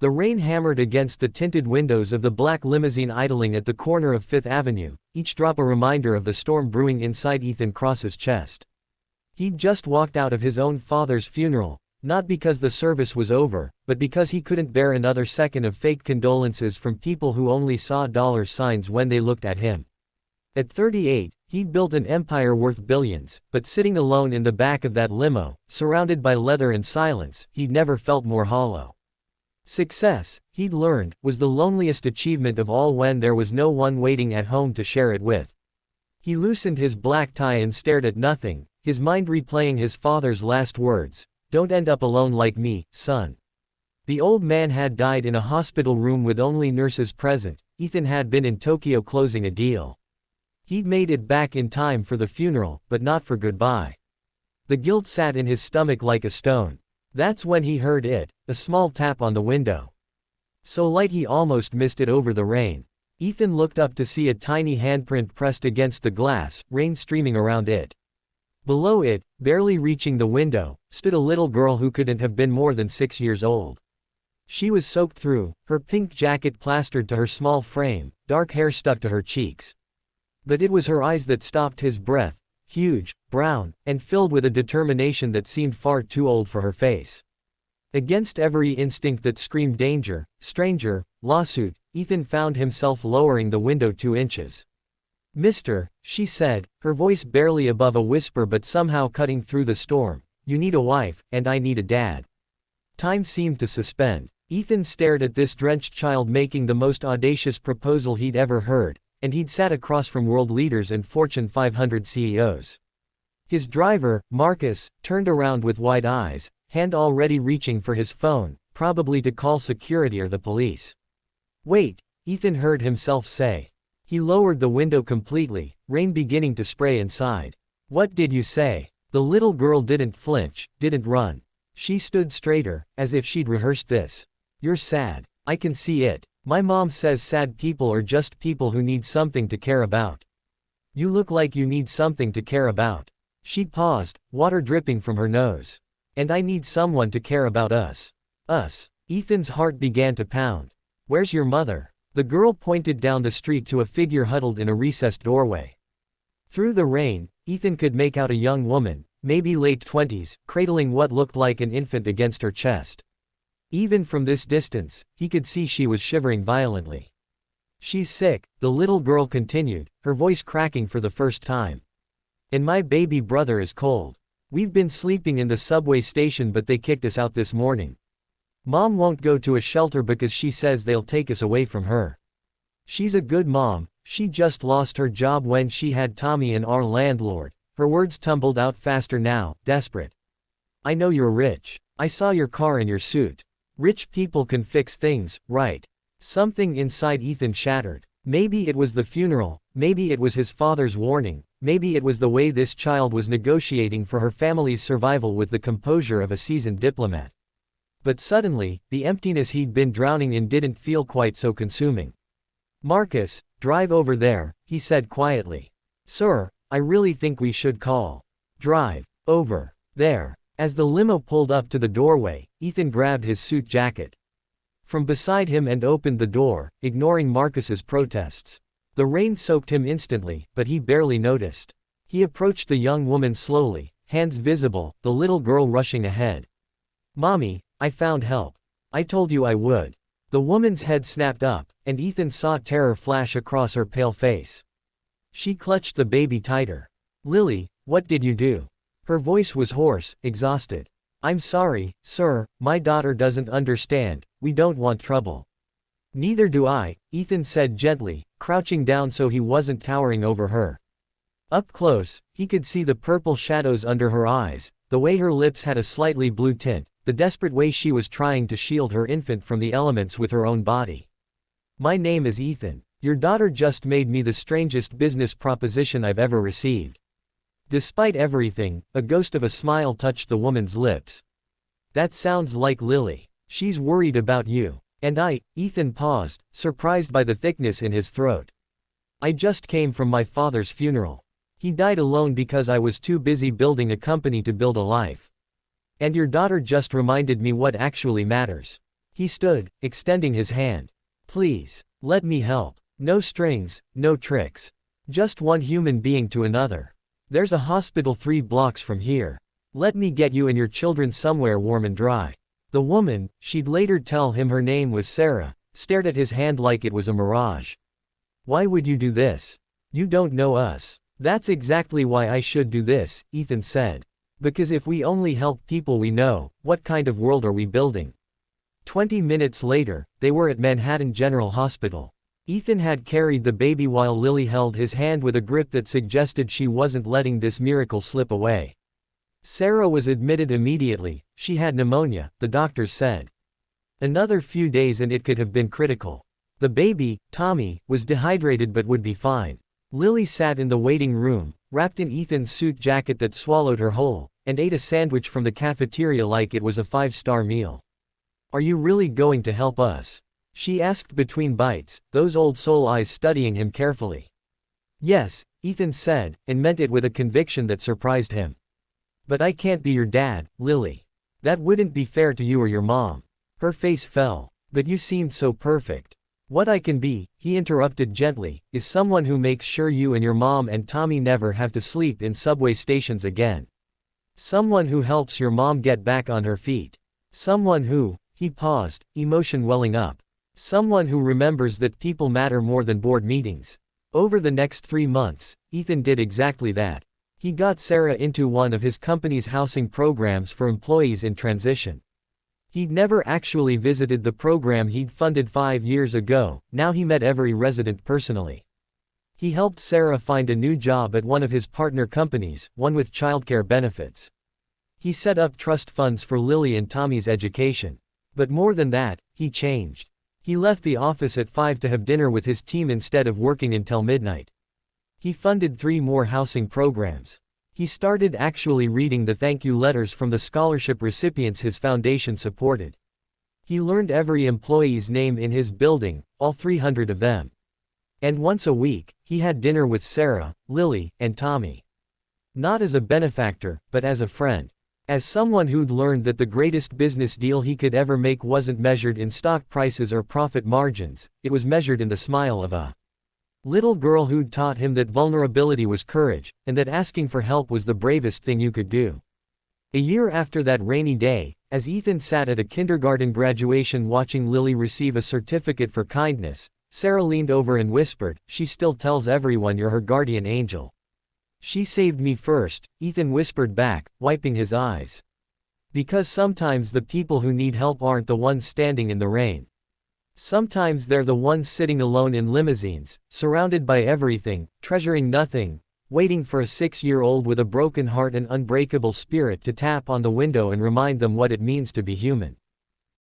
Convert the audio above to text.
The rain hammered against the tinted windows of the black limousine idling at the corner of Fifth Avenue, each drop a reminder of the storm brewing inside Ethan Cross's chest. He'd just walked out of his own father's funeral, not because the service was over, but because he couldn't bear another second of fake condolences from people who only saw dollar signs when they looked at him. At 38, he'd built an empire worth billions, but sitting alone in the back of that limo, surrounded by leather and silence, he'd never felt more hollow. Success, he'd learned, was the loneliest achievement of all when there was no one waiting at home to share it with. He loosened his black tie and stared at nothing, his mind replaying his father's last words, "Don't end up alone like me, son." The old man had died in a hospital room with only nurses present. Ethan had been in Tokyo closing a deal. He'd made it back in time for the funeral, but not for goodbye. The guilt sat in his stomach like a stone. That's when he heard it, a small tap on the window. So light he almost missed it over the rain. Ethan looked up to see a tiny handprint pressed against the glass, rain streaming around it. Below it, barely reaching the window, stood a little girl who couldn't have been more than 6 years old. She was soaked through, her pink jacket plastered to her small frame, dark hair stuck to her cheeks. But it was her eyes that stopped his breath, huge, brown, and filled with a determination that seemed far too old for her face. Against every instinct that screamed danger, stranger, lawsuit, Ethan found himself lowering the window 2 inches. "Mister," she said, her voice barely above a whisper but somehow cutting through the storm, "you need a wife, and I need a dad." Time seemed to suspend. Ethan stared at this drenched child making the most audacious proposal he'd ever heard, and he'd sat across from world leaders and Fortune 500 CEOs. His driver, Marcus, turned around with wide eyes, hand already reaching for his phone, probably to call security or the police. "Wait," Ethan heard himself say. He lowered the window completely, rain beginning to spray inside. "What did you say?" The little girl didn't flinch, didn't run. She stood straighter, as if she'd rehearsed this. "You're sad. I can see it. My mom says sad people are just people who need something to care about. You look like you need something to care about." She paused, water dripping from her nose. "And I need someone to care about us." Us. Ethan's heart began to pound. "Where's your mother?" The girl pointed down the street to a figure huddled in a recessed doorway. Through the rain, Ethan could make out a young woman, maybe late 20s, cradling what looked like an infant against her chest. Even from this distance, he could see she was shivering violently. "She's sick," the little girl continued, her voice cracking for the first time. "And my baby brother is cold. We've been sleeping in the subway station but they kicked us out this morning. Mom won't go to a shelter because she says they'll take us away from her. She's a good mom, she just lost her job when she had Tommy and our landlord." Her words tumbled out faster now, desperate. "I know you're rich. I saw your car and your suit. Rich people can fix things, right?" Something inside Ethan shattered. Maybe it was the funeral, maybe it was his father's warning, maybe it was the way this child was negotiating for her family's survival with the composure of a seasoned diplomat. But suddenly, the emptiness he'd been drowning in didn't feel quite so consuming. "Marcus, drive over there," he said quietly. "Sir, I really think we should call. Drive over there." As the limo pulled up to the doorway, Ethan grabbed his suit jacket from beside him and opened the door, ignoring Marcus's protests. The rain soaked him instantly, but he barely noticed. He approached the young woman slowly, hands visible, the little girl rushing ahead. "Mommy, I found help. I told you I would." The woman's head snapped up, and Ethan saw terror flash across her pale face. She clutched the baby tighter. "Lily, what did you do?" Her voice was hoarse, exhausted. "I'm sorry, sir, my daughter doesn't understand, we don't want trouble." "Neither do I," Ethan said gently, crouching down so he wasn't towering over her. Up close, he could see the purple shadows under her eyes, the way her lips had a slightly blue tint, the desperate way she was trying to shield her infant from the elements with her own body. "My name is Ethan. Your daughter just made me the strangest business proposition I've ever received." Despite everything, a ghost of a smile touched the woman's lips. "That sounds like Lily. She's worried about you. And Ethan paused, surprised by the thickness in his throat. "I just came from my father's funeral. He died alone because I was too busy building a company to build a life. And your daughter just reminded me what actually matters." He stood, extending his hand. Please, let me help. No strings, no tricks. Just one human being to another. There's a hospital 3 blocks from here. Let me get you and your children somewhere warm and dry. The woman, she'd later tell him her name was Sarah, stared at his hand like it was a mirage. Why would you do this? You don't know us. That's exactly why I should do this, Ethan said. Because if we only help people we know, what kind of world are we building? 20 minutes later, they were at Manhattan General Hospital. Ethan had carried the baby while Lily held his hand with a grip that suggested she wasn't letting this miracle slip away. Sarah was admitted immediately. She had pneumonia, the doctors said. Another few days and it could have been critical. The baby, Tommy, was dehydrated but would be fine. Lily sat in the waiting room, wrapped in Ethan's suit jacket that swallowed her whole, and ate a sandwich from the cafeteria like it was a 5-star meal. Are you really going to help us? She asked between bites, those old soul eyes studying him carefully. Yes, Ethan said, and meant it with a conviction that surprised him. But I can't be your dad, Lily. That wouldn't be fair to you or your mom. Her face fell. But you seemed so perfect. What I can be, he interrupted gently, is someone who makes sure you and your mom and Tommy never have to sleep in subway stations again. Someone who helps your mom get back on her feet. Someone who, he paused, emotion welling up. Someone who remembers that people matter more than board meetings. Over the next 3 months, Ethan did exactly that. He got Sarah into one of his company's housing programs for employees in transition. He'd never actually visited the program he'd funded 5 years ago, now he met every resident personally. He helped Sarah find a new job at one of his partner companies, one with childcare benefits. He set up trust funds for Lily and Tommy's education. But more than that, he changed. He left the office at 5 to have dinner with his team instead of working until midnight. He funded 3 more housing programs. He started actually reading the thank you letters from the scholarship recipients his foundation supported. He learned every employee's name in his building, all 300 of them. And once a week, he had dinner with Sarah, Lily, and Tommy. Not as a benefactor, but as a friend. As someone who'd learned that the greatest business deal he could ever make wasn't measured in stock prices or profit margins, it was measured in the smile of a little girl who'd taught him that vulnerability was courage, and that asking for help was the bravest thing you could do. A year after that rainy day, as Ethan sat at a kindergarten graduation watching Lily receive a certificate for kindness, Sarah leaned over and whispered, "She still tells everyone you're her guardian angel." "She saved me first," Ethan whispered back, wiping his eyes. Because sometimes the people who need help aren't the ones standing in the rain. Sometimes they're the ones sitting alone in limousines, surrounded by everything, treasuring nothing, waiting for a 6-year-old with a broken heart and unbreakable spirit to tap on the window and remind them what it means to be human.